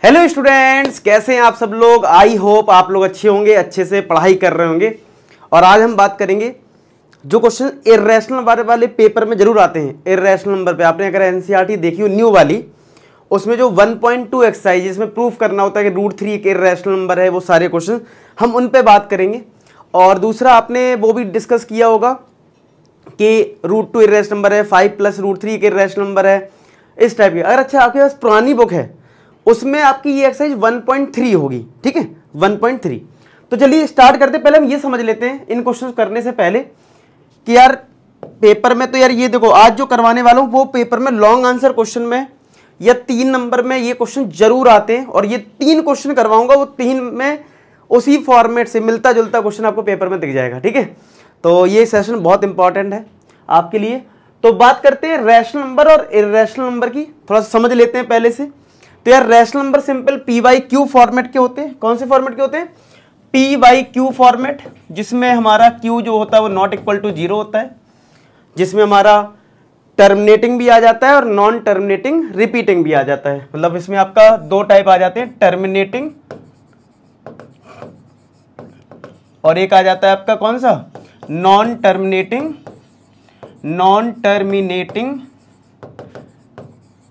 Hello students, कैसे हैं आप सब लोग। आई होप आप लोग अच्छे होंगे, अच्छे से पढ़ाई कर रहे होंगे। और आज हम बात करेंगे जो क्वेश्चन इर्रेशनल नंबर वाले पेपर में जरूर आते हैं। इर्रेशनल नंबर पे आपने अगर एनसीईआरटी देखी हो न्यू वाली, उसमें जो 1.2 एक्सरसाइज जिसमें प्रूफ करना होता है कि √3 एक इर्रेशनल नंबर है, वो सारे क्वेश्चन हम उन पे बात करेंगे। और दूसरा आपने वो भी डिस्कस किया होगा कि √2 इर्रेशनल नंबर है, 5 + √3 एक इर्रेशनल नंबर है, इस टाइप की। अगर अच्छा आपके पास पुरानी बुक है उसमें आपकी ये एक्सरसाइज 1.3 होगी, ठीक है, 1.3। तो चलिए स्टार्ट करते हैं। पहले हम ये समझ लेते हैं इन क्वेश्चन करने से पहले कि यार पेपर में तो यार ये देखो, आज जो करवाने वाला हूं वो पेपर में लॉन्ग आंसर क्वेश्चन में या 3 नंबर में ये क्वेश्चन जरूर आते हैं। और ये 3 क्वेश्चन करवाऊंगा, वो 3 में उसी फॉर्मेट से मिलता जुलता क्वेश्चन आपको पेपर में दिख जाएगा, ठीक है। तो ये सेशन बहुत इंपॉर्टेंट है आपके लिए। तो बात करते हैं रैशनल नंबर और इर्रेशनल नंबर की, थोड़ा सा समझ लेते हैं पहले से। तो यार rational number simple p/q format के होते हैं। कौन से फॉर्मेट के होते हैं? p/q फॉर्मेट, जिसमें हमारा q जो होता है वो ≠0 होता है, जिसमें हमारा टर्मिनेटिंग भी आ जाता है और नॉन टर्मिनेटिंग रिपीटिंग भी आ जाता है। मतलब इसमें आपका 2 टाइप आ जाते हैं, टर्मिनेटिंग और एक आ जाता है आपका कौन सा, नॉन टर्मिनेटिंग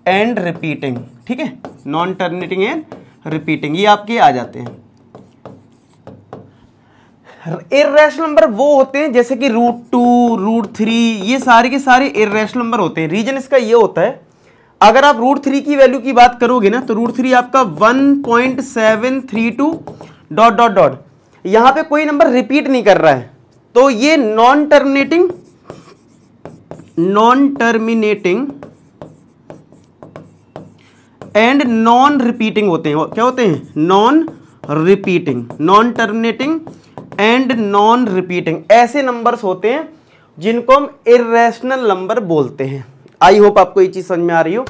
एंड रिपीटिंग, ठीक है, नॉन टर्मिनेटिंग एंड रिपीटिंग, ये आपके आ जाते हैं। इर्रेशनल नंबर वो होते हैं जैसे कि √2, √3, ये सारे के सारे इर्रेशनल नंबर होते हैं। रीजन इसका ये होता है, अगर आप √3 की वैल्यू की बात करोगे ना तो √3 आपका 1.732 ... यहां पे कोई नंबर रिपीट नहीं कर रहा है, तो ये non terminating and non repeating होते हैं। क्या होते हैं? Non terminating and non repeating, ऐसे नंबर्स होते हैं जिनको हम इर्रेशनल नंबर बोलते हैं। आई होप आपको ये चीज समझ में आ रही हो।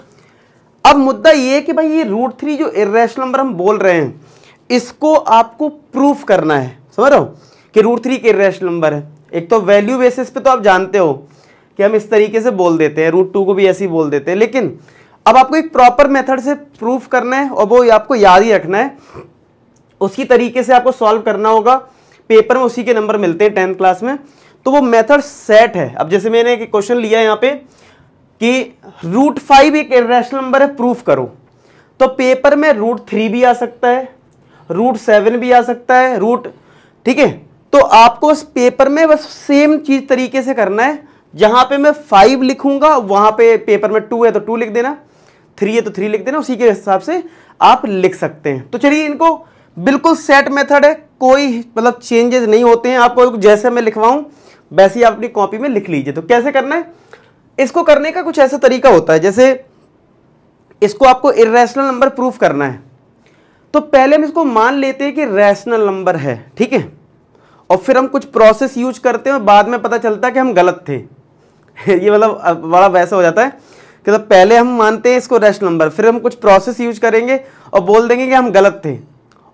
अब मुद्दा ये है कि भाई ये √3 जो इर्रेशनल नंबर हम बोल रहे हैं, इसको आपको प्रूफ करना है। समझ रहे हो कि √3 के इर्रेशनल नंबर है। एक तो वैल्यू बेसिस पे तो आप जानते हो कि हम इस तरीके से बोल देते हैं, √2 को भी ऐसे ही बोल देते हैं, लेकिन अब आपको एक प्रॉपर मेथड से प्रूफ करना है और वो आपको याद ही रखना है। उसी तरीके से आपको सॉल्व करना होगा। पेपर में उसी के नंबर मिलते हैं 10th क्लास में, तो वो मेथड सेट है। अब जैसे मैंने एक क्वेश्चन लिया है यहाँ पे कि √5 एक इर्रेशनल नंबर है, प्रूफ करो, तो पेपर में √3 भी आ सकता है, √7 भी आ सकता है, ठीक है। तो आपको उस पेपर में बस सेम चीज तरीके से करना है। जहां पे मैं 5 लिखूंगा वहां पे पेपर में 2 है तो 2 लिख देना, 3 है तो 3 लिख देना, उसी के हिसाब से आप लिख सकते हैं। तो चलिए, इनको बिल्कुल सेट मेथड है, कोई मतलब चेंजेस नहीं होते हैं। आपको जैसे मैं लिखवाऊं वैसे ही आप अपनी कॉपी में लिख लीजिए। तो कैसे करना है इसको? करने का कुछ ऐसा तरीका होता है, जैसे इसको आपको इर्रेशनल नंबर प्रूफ करना है, तो पहले हम इसको मान लेते हैं कि रैशनल नंबर है, ठीक है, और फिर हम कुछ प्रोसेस यूज करते हैं और बाद में पता चलता है कि हम गलत थे। ये मतलब बड़ा वैसा हो जाता है कि तो पहले हम मानते हैं इसको रैशनल नंबर, फिर हम कुछ प्रोसेस यूज करेंगे और बोल देंगे कि हम गलत थे,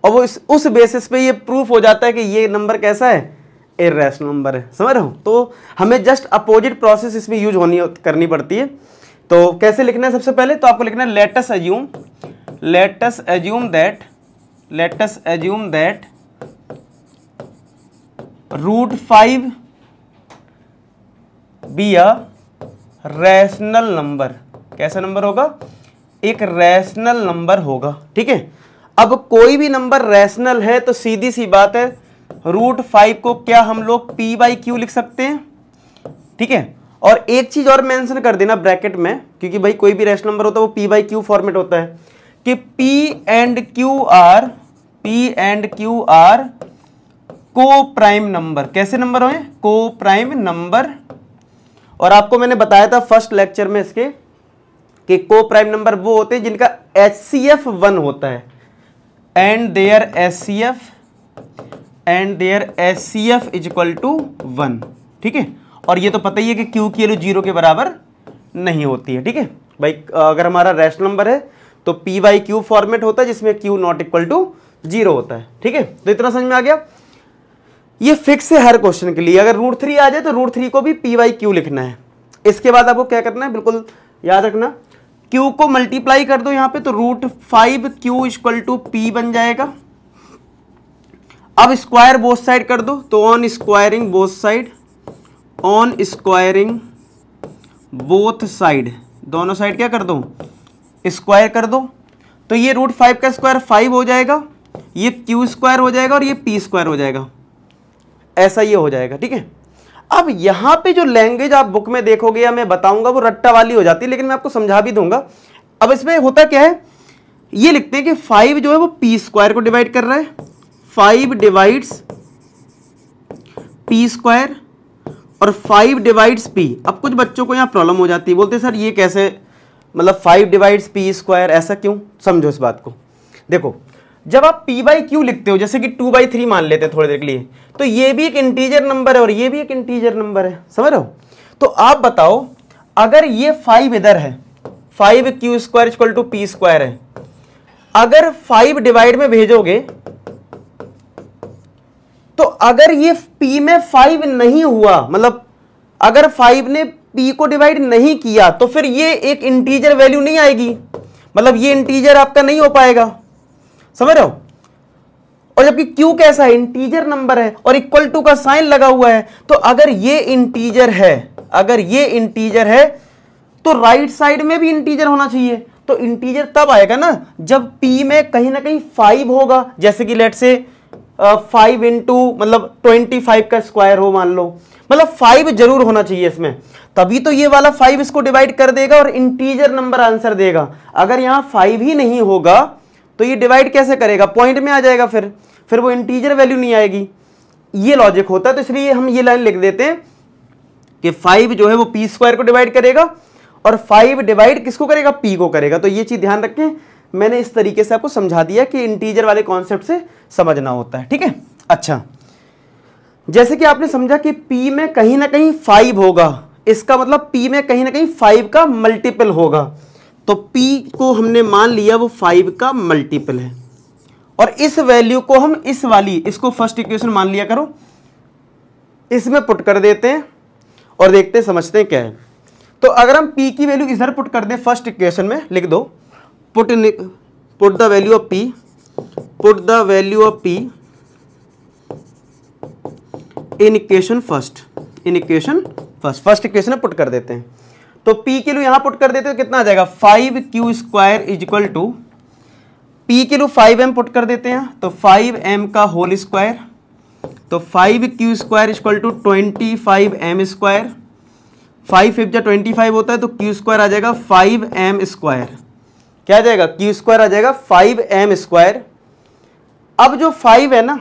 और वो उस बेसिस पे ये प्रूफ हो जाता है कि ये नंबर कैसा है, इर्रेशनल नंबर है। समझ रहे हो? तो हमें जस्ट अपोजिट प्रोसेस इसमें यूज करनी पड़ती है। तो कैसे लिखना है? सबसे पहले तो आपको लिखना है late us assume that √5 B a rational number. कैसा नंबर होगा? एक रैशनल नंबर होगा, ठीक है। अब कोई भी नंबर रैशनल है तो सीधी सी बात है, √5 को क्या हम लोग p/q लिख सकते हैं, ठीक है। और एक चीज और मेंशन कर देना ब्रैकेट में, क्योंकि भाई कोई भी रैशनल नंबर होता है वो p/q फॉर्मेट होता है, कि p and q आर को प्राइम नंबर। कैसे नंबर हो? को प्राइम नंबर। और आपको मैंने बताया था फर्स्ट लेक्चर में इसके कि को प्राइम नंबर वो होते हैं जिनका HCF 1 होता है, and there HCF is equal to 1, ठीक है। और ये तो पता ही है कि Q की वैल्यू 0 के बराबर नहीं होती है, ठीक है भाई। अगर हमारा रैशनल नंबर है तो p/q फॉर्मेट होता है जिसमें q ≠ 0 होता है, ठीक है। तो इतना समझ में आ गया। ये फिक्स है हर क्वेश्चन के लिए। अगर √3 आ जाए तो √3 को भी p/q लिखना है। इसके बाद आपको क्या करना है, बिल्कुल याद रखना Q को मल्टीप्लाई कर दो यहाँ पे, तो √5Q इक्वल टू P बन जाएगा। अब स्क्वायर बोथ साइड कर दो, तो on squaring both side, on squaring both side, दोनों साइड क्या कर दो, स्क्वायर कर दो। तो ये √5 का स्क्वायर 5 हो जाएगा, ये Q स्क्वायर हो जाएगा और ये P स्क्वायर हो जाएगा, ऐसा ये हो जाएगा। ठीक है, अब यहां पे जो लैंग्वेज आप बुक में देखोगे या मैं बताऊंगा वो रट्टा वाली हो जाती है, लेकिन मैं आपको समझा भी दूंगा। अब इसमें होता क्या है, ये लिखते हैं कि 5 जो है वो P स्क्वायर को डिवाइड कर रहा है, 5 डिवाइड्स P स्क्वायर और 5 डिवाइड्स P। अब कुछ बच्चों को यहाँ प्रॉब्लम हो जाती है, बोलते सर ये कैसे, मतलब 5 डिवाइड्स P स्क्वायर, ऐसा क्यों? समझो इस बात को। देखो, जब आप P/Q लिखते हो, जैसे कि 2/3 मान लेते हैं थोड़ी देर के लिए, तो ये भी एक इंटीजर नंबर है और ये भी एक इंटीजर नंबर है, समझ रहे हो? तो आप बताओ, अगर ये 5 इधर है, 5Q square equal to P square है, अगर 5 डिवाइड में भेजोगे तो अगर ये P में 5 नहीं हुआ, मतलब अगर 5 ने P को डिवाइड नहीं किया, तो फिर ये एक इंटीजर वैल्यू नहीं आएगी, मतलब ये इंटीजर आपका नहीं हो पाएगा, समझ रहे हो? और जबकि Q कैसा है, इंटीजर नंबर है और इक्वल टू का साइन लगा हुआ है, तो अगर ये इंटीजर है, अगर ये इंटीजर है तो राइट साइड में भी इंटीजर होना चाहिए। तो इंटीजर तब आएगा ना जब P में कहीं ना कहीं 5 होगा, जैसे कि लेट से 5 इंटू मतलब 25 का स्क्वायर हो मान लो, मतलब 5 जरूर होना चाहिए इसमें, तभी तो ये वाला 5 इसको डिवाइड कर देगा और इंटीजर नंबर आंसर देगा। अगर यहां 5 ही नहीं होगा तो ये डिवाइड कैसे करेगा, पॉइंट में आ जाएगा, फिर वो इंटीजर वैल्यू नहीं आएगी। ये लॉजिक होता है, तो इसलिए हम ये लाइन लिख देते हैं कि 5 जो है वो P स्क्वायर को डिवाइड करेगा और 5 डिवाइड किसको करेगा, P को करेगा। तो ये चीज ध्यान रखें, मैंने इस तरीके से आपको समझा दिया कि इंटीजर वाले कॉन्सेप्ट से समझना होता है। ठीक है, अच्छा, जैसे कि आपने समझा कि P में कहीं ना कहीं 5 होगा, इसका मतलब P में कहीं ना कहीं 5 का मल्टीपल होगा, तो P को हमने मान लिया वो 5 का मल्टीपल है और इस वैल्यू को हम इस वाली, इसको फर्स्ट इक्वेशन मान लिया करो, इसमें पुट कर देते हैं और देखते हैं समझते हैं क्या है। तो अगर हम P की वैल्यू इधर पुट कर दें, फर्स्ट इक्वेशन में लिख दो, put the value of P, put the value of P in equation first, in equation first equation में पुट कर देते हैं। तो P के लिए यहां पुट कर देते हैं, कितना आ जाएगा, 5Q square is equal to, P के लिए 5m पुट कर देते हैं, तो 5m का होल स्क्वायर, तो 5Q square is equal to 25m square, 5 5 जा 25 होता है, तो Q स्क्वायर आ जाएगा 5m स्क्वायर, क्या आ जाएगा, Q स्क्वायर आ जाएगा 5m स्क्वायर। अब जो 5 है ना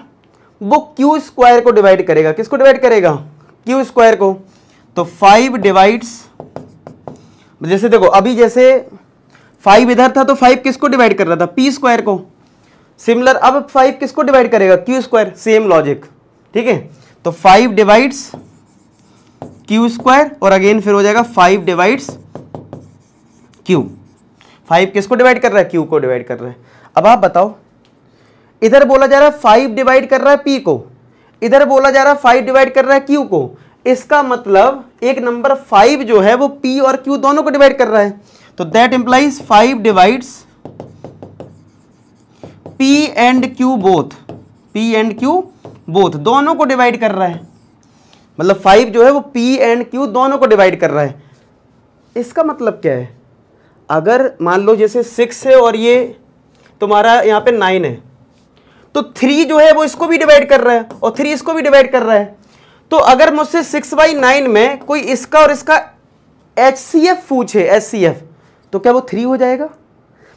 वो Q स्क्वायर को डिवाइड करेगा, किसको डिवाइड करेगा, Q स्क्वायर को। तो 5 डिवाइड्स, जैसे देखो अभी जैसे 5 इधर था तो 5 किसको डिवाइड कर रहा था, P स्क्वायर को। सिमिलर अब 5 किसको डिवाइड करेगा, Q स्क्वायर, सेम लॉजिक। ठीक है, तो 5 डिवाइड्स Q स्क्वायर और अगेन फिर हो जाएगा 5 डिवाइड्स Q। 5 किसको डिवाइड कर रहा है, Q को डिवाइड कर रहा है। अब आप बताओ, इधर बोला जा रहा है 5 डिवाइड कर रहा है P को, इधर बोला जा रहा है 5 डिवाइड कर रहा है Q को, इसका मतलब एक नंबर 5 जो है वो P और Q दोनों को डिवाइड कर रहा है। तो that implies 5 divides P and Q both, P and Q both दोनों को डिवाइड कर रहा है, मतलब 5 जो है वो P एंड Q दोनों को डिवाइड कर रहा है। इसका मतलब क्या है, अगर मान लो जैसे 6 है और ये तुम्हारा यहाँ पे 9 है, तो 3 जो है वो इसको भी डिवाइड कर रहा है और 3 इसको भी डिवाइड कर रहा है। तो अगर मुझसे 6/9 में कोई इसका और इसका HCF पूछे, HCF, तो क्या वो 3 हो जाएगा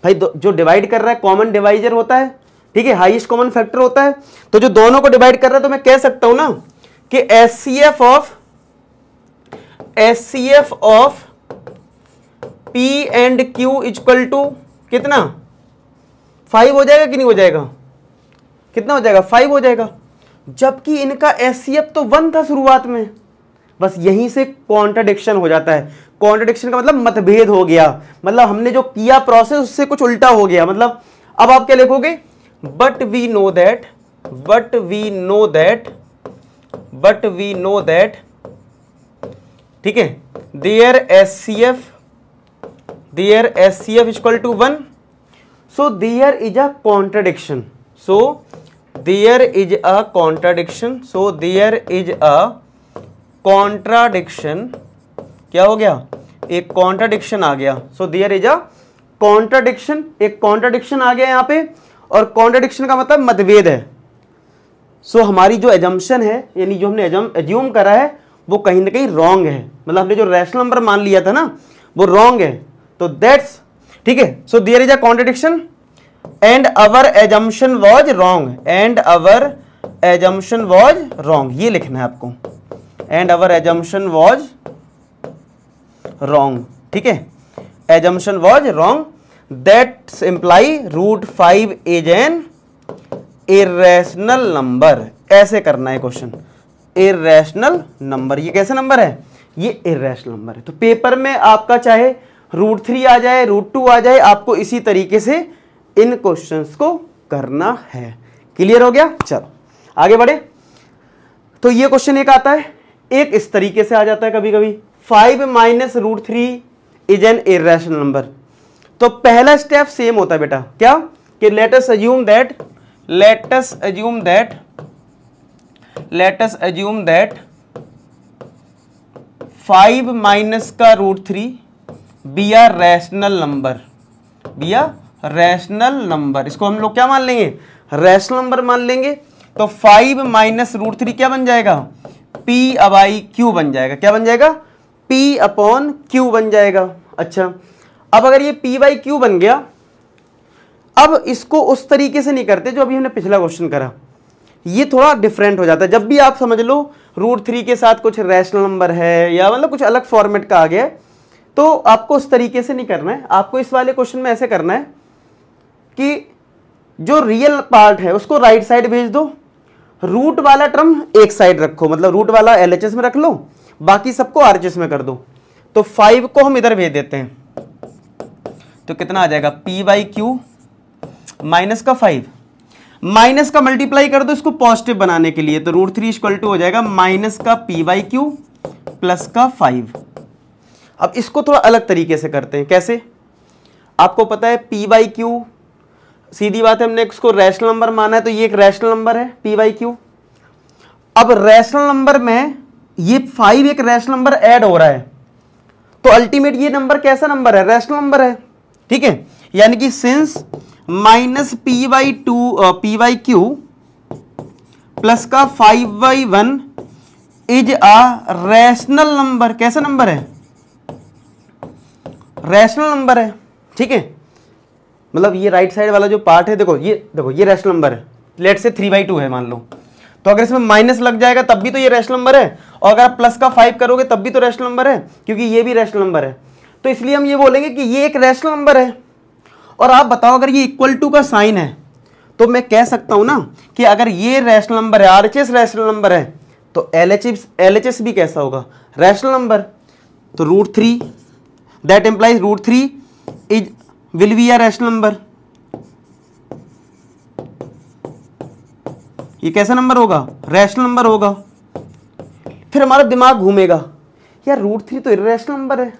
भाई? जो डिवाइड कर रहा है कॉमन डिवाइजर होता है, ठीक है, हाईएस्ट कॉमन फैक्टर होता है, तो जो दोनों को डिवाइड कर रहा है, तो मैं कह सकता हूं ना कि HCF of P and Q equal to कितना, 5 हो जाएगा कि नहीं हो जाएगा, कितना हो जाएगा, 5 हो जाएगा, जबकि इनका HCF तो 1 था शुरुआत में। बस यहीं से कॉन्ट्राडिक्शन हो जाता है। कॉन्ट्राडिक्शन का मतलब मतभेद हो गया, मतलब हमने जो किया प्रोसेस उससे कुछ उल्टा हो गया। मतलब अब आप क्या लिखोगे, बट वी नो दैट, ठीक है, there there HCF equal to 1, so there is a contradiction, so there is a contradiction, so there is a contradiction, क्या हो गया, एक कॉन्ट्राडिक्शन आ गया, so there is a contradiction, एक कॉन्ट्राडिक्शन आ गया यहाँ पे, और कॉन्ट्राडिक्शन का मतलब मतभेद है। सो हमारी जो एजम्पशन है, यानी जो हमने एज्यूम करा है वो कहीं ना कहीं रॉन्ग है, मतलब हमने जो रैशनल नंबर मान लिया था ना वो रॉन्ग है, तो दैट्स ठीक है। So there is a contradiction and our assumption was wrong, and our assumption was wrong, ये लिखना है आपको, and our assumption was wrong, ठीक है, assumption was wrong, that's imply root 5 is an irrational number, ऐसे करना है क्वेश्चन, इरेशनल नंबर, ये कैसा नंबर है, ये इरेशनल नंबर है। तो पेपर में आपका चाहे रूट 3 आ जाए, रूट 2 आ जाए, आपको इसी तरीके से इन क्वेश्चंस को करना है। क्लियर हो गया, चलो आगे बढ़े। तो ये क्वेश्चन एक आता है, एक इस तरीके से आ जाता है कभी कभी, 5 minus root 3 is an irrational number. तो पहला स्टेप सेम होता है बेटा, क्या कि let us assume that 5 minus का root 3 be are rational number, इसको हम लोग क्या मान लेंगे, रैशनल नंबर मान लेंगे। तो 5 माइनस रूट 3 क्या बन जाएगा, P अबाई Q बन जाएगा, क्या बन जाएगा, P अपॉन Q बन जाएगा। अच्छा, अब अगर ये P बाई Q बन गया, अब इसको उस तरीके से नहीं करते जो अभी हमने पिछला क्वेश्चन करा, ये थोड़ा डिफरेंट हो जाता है। जब भी आप समझ लो रूट 3 के साथ कुछ रैशनल नंबर है या मतलब कुछ अलग फॉर्मेट का आ गया है, तो आपको उस तरीके से नहीं करना है, आपको इस वाले क्वेश्चन में ऐसे करना है कि जो रियल पार्ट है उसको राइट साइड भेज दो, रूट वाला टर्म एक साइड रखो, मतलब रूट वाला LHS में रख लो, बाकी सबको RHS में कर दो। तो 5 को हम इधर भेज देते हैं, तो कितना आ जाएगा, P बाई Q माइनस का 5, माइनस का मल्टीप्लाई कर दो इसको पॉजिटिव बनाने के लिए, तो रूट 3 इक्वल टू हो जाएगा माइनस का P बाई Q प्लस का 5। अब इसको थोड़ा अलग तरीके से करते हैं, कैसे, आपको पता है P बाई Q, सीधी बात है, हमने इसको रैशनल नंबर माना है, तो ये एक रैशनल नंबर है P बाई Q। अब रैशनल नंबर में ये 5 एक रैशनल नंबर ऐड हो रहा है, तो अल्टीमेट ये नंबर कैसा नंबर है, रैशनल नंबर है, ठीक है। यानी कि since minus P by Q plus का 5 by 1 is a rational number, कैसा नंबर है, रैशनल नंबर है, ठीक है। मतलब ये राइट साइड वाला जो पार्ट है, देखो ये रैशनल नंबर है, लेट से 3/2 है मान लो, तो अगर इसमें माइनस लग जाएगा तब भी तो ये रैशनल नंबर है, और अगर आप प्लस का 5 करोगे तब भी तो रैशनल नंबर है, क्योंकि ये भी रैशनल नंबर है। तो इसलिए हम ये बोलेंगे कि ये एक रैशनल नंबर है। और आप बताओ, अगर ये इक्वल टू का साइन है तो मैं कह सकता हूं ना कि अगर ये रैशनल नंबर है, RHS रैशनल नंबर है, तो LHS भी कैसा होगा, रैशनल नंबर। तो root 3 that implies root 3 is will be a rational number, ये कैसा नंबर होगा, रैशनल नंबर होगा। फिर हमारा दिमाग घूमेगा, यार रूट 3 तो इर्रेशनल नंबर है,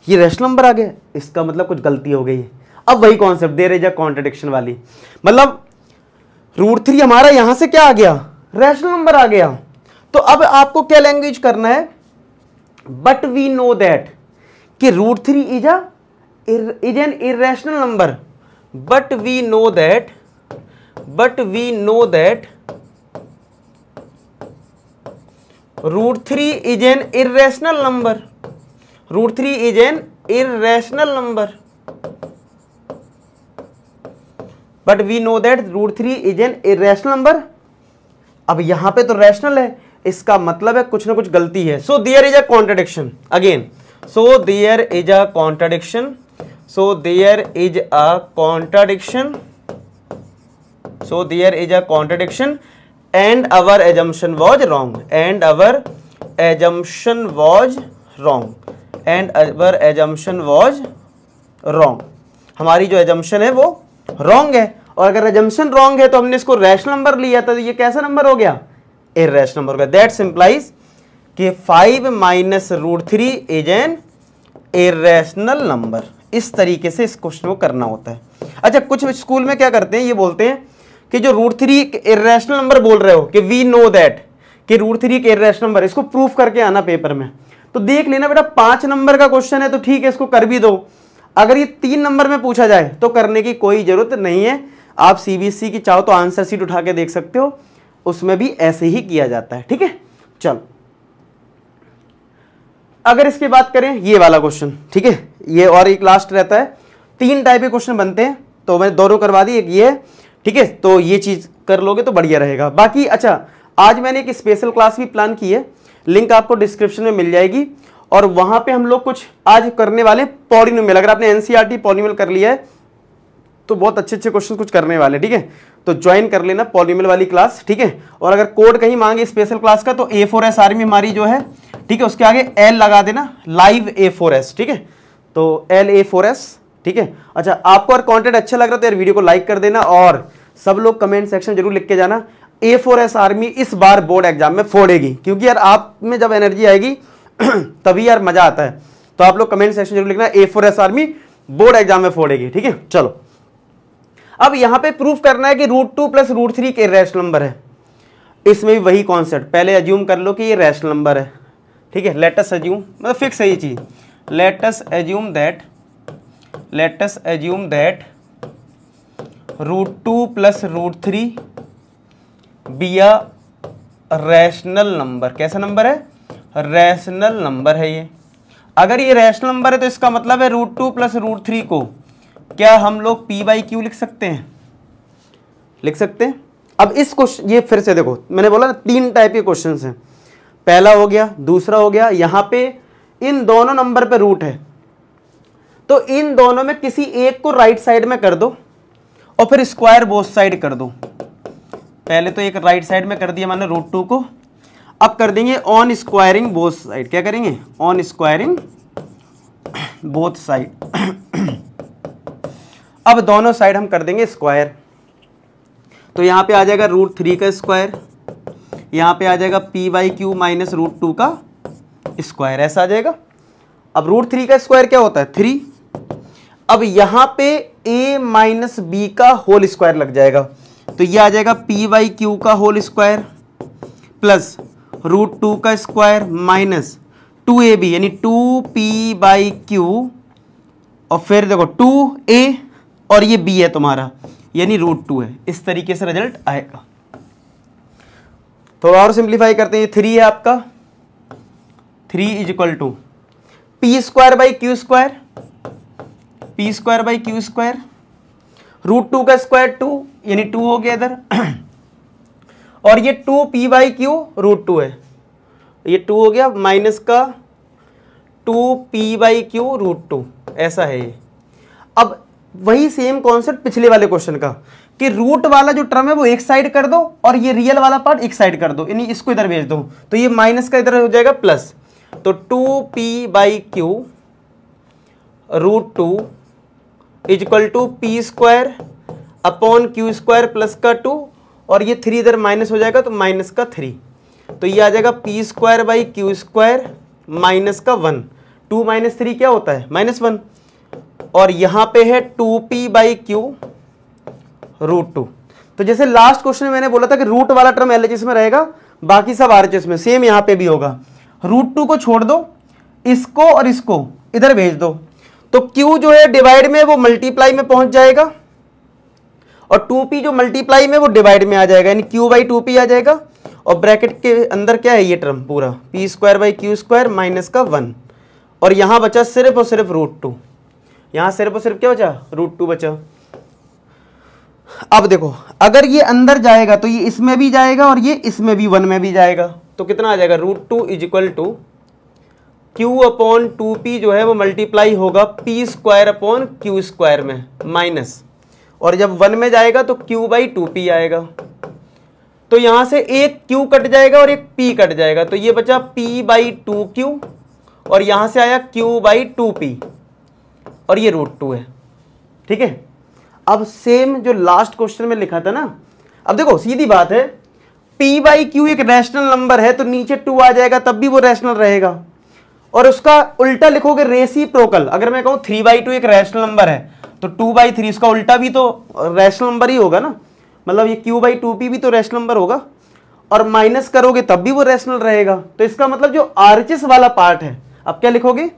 ये रैशनल नंबर आ गया, इसका मतलब कुछ गलती हो गई है। अब वही concept there is a contradiction वाली, मतलब रूट 3 हमारा यहां से क्या आ गया, रैशनल नंबर आ गया। तो अब आपको क्या लैंग्वेज करना है, बट वी नो दैट कि root 3 is an irrational number, but we know that root 3 is an irrational number, root 3 is an irrational number, but we know that root 3 is an irrational number. अब यहां पे तो rational है, इसका मतलब है कुछ ना कुछ गलती है। So there is a contradiction again, so there is a contradiction, so there is a contradiction, so there is a contradiction and our assumption was wrong, and our assumption was wrong, and our assumption was wrong. हमारी जो assumption है वो wrong है, और अगर assumption wrong है तो हमने इसको रैशनल नंबर लिया था, तो ये कैसा नंबर हो गया, इर्रेशनल नंबर हो गया। दैट सिंप्लाइज कि 5 minus root 3 is an irrational number, इस तरीके से इस क्वेश्चन को करना होता है। अच्छा, कुछ स्कूल में क्या करते हैं, ये बोलते हैं कि जो √3 इर्रेशनल नंबर बोल रहे हो कि वी नो दैट कि √3 एक इर्रेशनल नंबर, इसको प्रूफ करके आना पेपर में। तो देख लेना बेटा 5 नंबर का क्वेश्चन है तो ठीक है, इसको कर भी दो। अगर ये 3 नंबर में पूछा जाए तो करने की कोई जरूरत नहीं है। आप सीबीएसई की चाहो तो आंसर शीट उठा के देख सकते हो, उसमें भी ऐसे ही किया जाता है। ठीक है, चलो अगर इसकी बात करें ये वाला क्वेश्चन, ठीक है, ये और एक लास्ट रहता है। 3 टाइप के क्वेश्चन बनते हैं, तो मैंने दोनों करवा दी, एक ये है, ठीक है, तो ये चीज कर लोगे तो बढ़िया रहेगा। बाकी अच्छा, आज मैंने एक स्पेशल क्लास भी प्लान की है, लिंक आपको डिस्क्रिप्शन में मिल जाएगी, और वहां पे हम लोग कुछ आज करने वाले पॉलिनोमियल। अगर आपने एनसीईआरटी पॉलिनोमियल कर लिया है तो बहुत अच्छे अच्छे क्वेश्चन कुछ करने वाले, ठीक है, तो ज्वाइन कर लेना पॉलिनोमियल वाली क्लास, ठीक है। और अगर कोड कहीं मांगे स्पेशल क्लास का तो A4S आर्मी हमारी जो है, ठीक है, उसके आगे L लगा देना, लाइव A4S, ठीक है, तो LA4S, ठीक है। अच्छा, आपको अगर कंटेंट अच्छा लग रहा है तो यार वीडियो को लाइक कर देना, और सब लोग कमेंट सेक्शन जरूर लिख के जाना A4S आर्मी इस बार बोर्ड एग्जाम में फोड़ेगी, क्योंकि यार आप में जब एनर्जी आएगी तभी यार मजा आता है। तो आप लोग कमेंट सेक्शन जरूर लिखना A4S आर्मी बोर्ड एग्जाम में फोड़ेगी, ठीक है। चलो अब यहां पे प्रूफ करना है कि √2 + √3 एक रैशनल नंबर है। इसमें भी वही कॉन्सेप्ट, पहले अज्यूम कर लो कि ये रैशनल नंबर है, ठीक है। लेट अस अज्यूम, मतलब फिक्स है ये चीज, late us assume that √2 + √3 B a rational number. कैसा नंबर है? रैशनल नंबर है ये। अगर ये रैशनल नंबर है तो इसका मतलब है √2 + √3 को क्या हम लोग P/Q लिख सकते हैं? लिख सकते हैं। अब इस क्वेश्चन, ये फिर से देखो, मैंने बोला ना 3 टाइप के क्वेश्चन हैं। पहला हो गया, दूसरा हो गया, यहां पे इन दोनों नंबर पे रूट है, तो इन दोनों में किसी एक को राइट साइड में कर दो और फिर स्क्वायर बोथ साइड कर दो। पहले तो एक राइट साइड में कर दिया मैंने √2 को, अब कर देंगे ऑन स्क्वायरिंग बोथ साइड। क्या करेंगे? On squaring both side. अब दोनों साइड हम कर देंगे स्क्वायर, तो यहां पे आ जाएगा √3 का स्क्वायर, यहां पे आ जाएगा P/Q - √2 का स्क्वायर, ऐसा आ जाएगा। अब √3 का स्क्वायर क्या होता है? 3। अब यहां पे a - b का होल स्क्वायर लग जाएगा, तो ये आ जाएगा P/Q का होल स्क्वायर प्लस √2 का स्क्वायर माइनस 2ab यानी 2P/Q, और फिर देखो 2a और ये b है तुम्हारा, यानी √2 है। इस तरीके से रिजल्ट आएगा। थोड़ा और सिंप्लीफाई करते हैं, 3 है आपका, 3 = P² P²/Q², √2 का स्क्वायर 2 यानी 2 हो गया इधर, और ये 2P/Q √2 है, ये 2 हो गया, माइनस का 2P/Q √2, ऐसा है ये। अब वही सेम कॉन्सेप्ट पिछले वाले क्वेश्चन का कि रूट वाला जो टर्म है वो एक साइड कर दो और ये रियल वाला पार्ट एक साइड कर दो, यानी इसको इधर भेज दो, तो ये माइनस का इधर हो जाएगा प्लस, तो 2P/Q √2 = P²/Q² प्लस का 2, और ये 3 इधर माइनस हो जाएगा तो माइनस का 3, तो ये आ जाएगा P²/Q² माइनस का 1। 2 - 3 क्या होता है? -1, और यहां पे है 2P/Q √2। तो जैसे लास्ट क्वेश्चन में मैंने बोला था कि रूट वाला टर्म LHS में रहेगा, बाकी सब RHS में, सेम यहां पे भी होगा। √2 को छोड़ दो, इसको और इसको इधर भेज दो, तो Q जो है डिवाइड में वो मल्टीप्लाई में पहुंच जाएगा, और 2P जो मल्टीप्लाई में वो डिवाइड में आ जाएगा, यानी Q/2P आ जाएगा, और ब्रैकेट के अंदर क्या है ये टर्म पूरा P²/Q² माइनस का 1, और यहां बचा सिर्फ और सिर्फ √2, यहां सिर्फ और सिर्फ क्या बचा? √2 बचा। अब देखो, अगर ये अंदर जाएगा तो ये इसमें भी जाएगा और ये इसमें भी 1 में भी जाएगा, तो कितना आ जाएगा? √2 = Q/2P जो है वो मल्टीप्लाई होगा P²/Q² में माइनस, और जब 1 में जाएगा तो Q/2P आएगा, तो यहां से एक Q कट जाएगा और एक P कट जाएगा, तो ये बचा P/2Q, और यहां से आया Q/2P, और ये √2 है, ठीक है। अब सेम जो लास्ट क्वेश्चन में लिखा था ना, अब देखो सीधी बात है, P/Q एक रैशनल नंबर है तो नीचे 2 आ जाएगा तब भी वो रैशनल रहेगा, और उसका उल्टा लिखोगे रेसिप्रोकल। अगर मैं कहूँ 3/2 एक रैशनल नंबर है तो 2/3 इसका उल्टा भी तो रैशनल नंबर ही होगा ना, मतलब ये q/2p भी तो रैशनल नंबर होगा, और माइनस करोगे तब भी वो रैशनल रहेगा। तो इसका मतलब जो RHS वाला पार्ट है, अब क्या लिखोगे,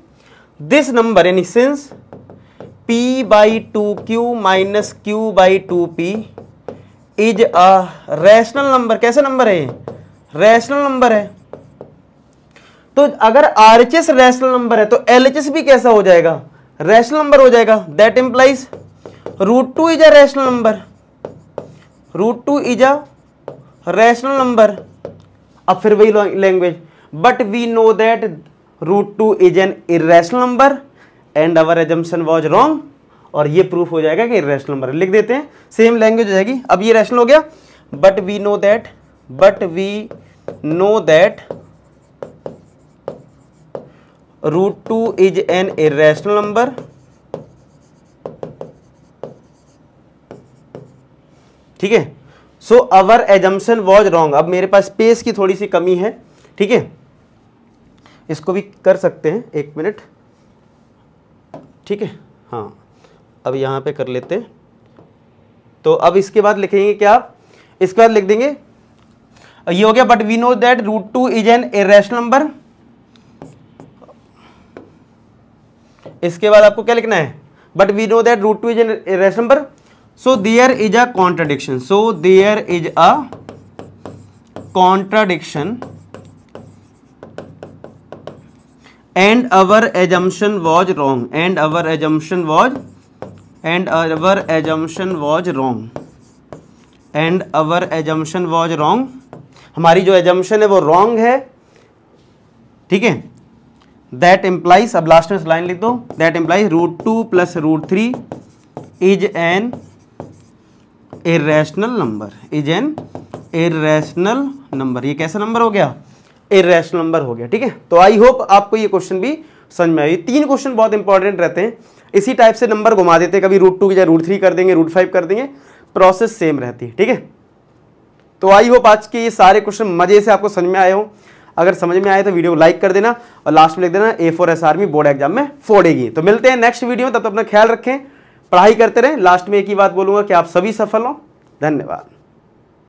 दिस नंबर यानी since p/2q minus q/2p is a rational number. कैसा नंबर है ये, रैशनल नंबर है। तो अगर RHS रैशनल नंबर है तो LHS भी कैसा हो जाएगा, रैशनल नंबर हो जाएगा। That implies √2 is a rational number, √2 is a rational number. अब फिर वही language, but we know that √2 is an irrational number and our assumption was wrong, और ये प्रूफ हो जाएगा कि इरेशनल नंबर। लिख देते हैं, सेम लैंग्वेज हो जाएगी। अब ये रैशनल हो गया, but we know that √2 is an irrational number ठीक है। So our assumption was wrong. अब मेरे पास स्पेस की थोड़ी सी कमी है, ठीक है, इसको भी कर सकते हैं, 1 मिनट, ठीक है। हाँ, अब यहां पे कर लेते हैं। तो अब इसके बाद लिखेंगे क्या, इसके बाद लिख देंगे, ये हो गया, but we know that √2 is an irrational number. इसके बाद आपको क्या लिखना है, but we know that √2 is an irrational number, so there is a contradiction, and our assumption was wrong, हमारी जो एजम्पशन है वो रॉन्ग है, ठीक है। दैट इम्प्लाइज, अब लास्ट में लाइन लिख दो, that implies √2 + √3 is an irrational number, ये कैसा नंबर हो गया, इरेशनल नंबर हो गया, ठीक है। तो आई होप आपको ये क्वेश्चन भी समझ में आए। 3 क्वेश्चन बहुत इंपॉर्टेंट रहते हैं, इसी टाइप से नंबर घुमा देते हैं, कभी √2 की जगह √3 कर देंगे, √5 कर देंगे, प्रोसेस सेम रहती है, ठीक है। तो आई होप आज के ये सारे क्वेश्चन मजे से आपको समझ में आए हो। अगर समझ में आए तो वीडियो को लाइक कर देना और लास्ट में लिख देना A4S आर्मी बोर्ड एग्जाम में फोड़ेगी। तो मिलते हैं नेक्स्ट वीडियो में, तब तक अपना ख्याल रखें, पढ़ाई करते रहें। लास्ट में एक ही बात बोलूंगा कि आप सभी सफल हो। धन्यवाद।